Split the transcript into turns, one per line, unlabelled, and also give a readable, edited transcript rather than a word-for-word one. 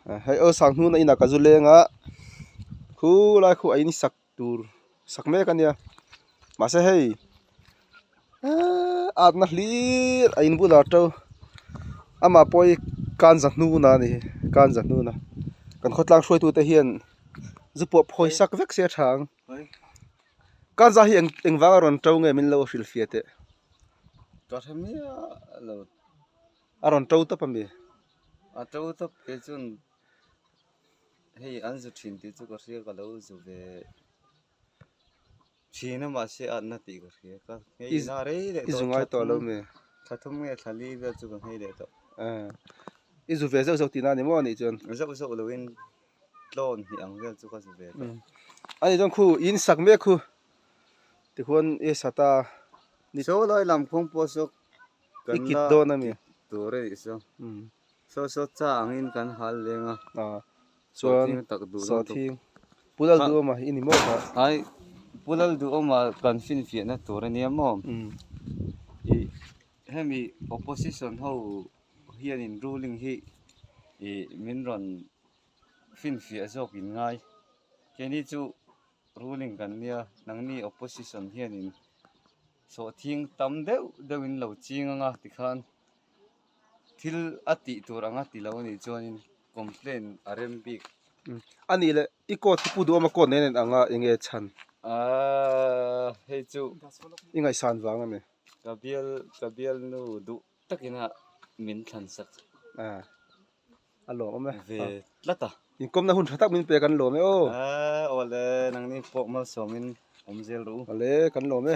hay ở sang nu na ina ka zulenga khu lai khu ai ni sak tur sak me kan ya ma se hei at na hlir ain bula to ama poi kan za nu na ni kan za nu na kan khotlang shroi tu te hian zupo phoi sak vek se thang kan za hi engwang ron to nge min lo hril fiate
to thamia lo
aron to ta pami
a to to pe chun hei an zu thin ti chu ko ria ka lo zu ve thina ma se an na ti ko ria ka hei na re le
izungai to lo me
thathum nge thali ve chu kan hei le to
izu ve zo tina ni mo ni chon
zo lo in tlon hi ang vel chu ka zu ve
ani jong khu in sak me khu ti khon e sata
ni so loi lam khong po so kan
ikit do na mi
tu re so so cha angin kan hal lenga
chuan
tak du
so thing pulal du ma ini mo ka
ai pulal du oma kan fin fi na tur ani mo i hemi opposition ho hian in ruling hi i min ron fin fi azok in ngai keni chu ruling kan nia nangni opposition hian in so thing tam deuh in lo ching anga tikhan thil ati tur anga ti lo ni chuanin complain arem bik
ani le iko thipu du ma ko nen anga enge chan
hei chu
ingai san wanga me
kabial nu du takina min than sak
alo ma
ve tlata
in kom na hun thatak min pe kan lo me o
ole nangni pok mal somin omjel ru
ale kan lo me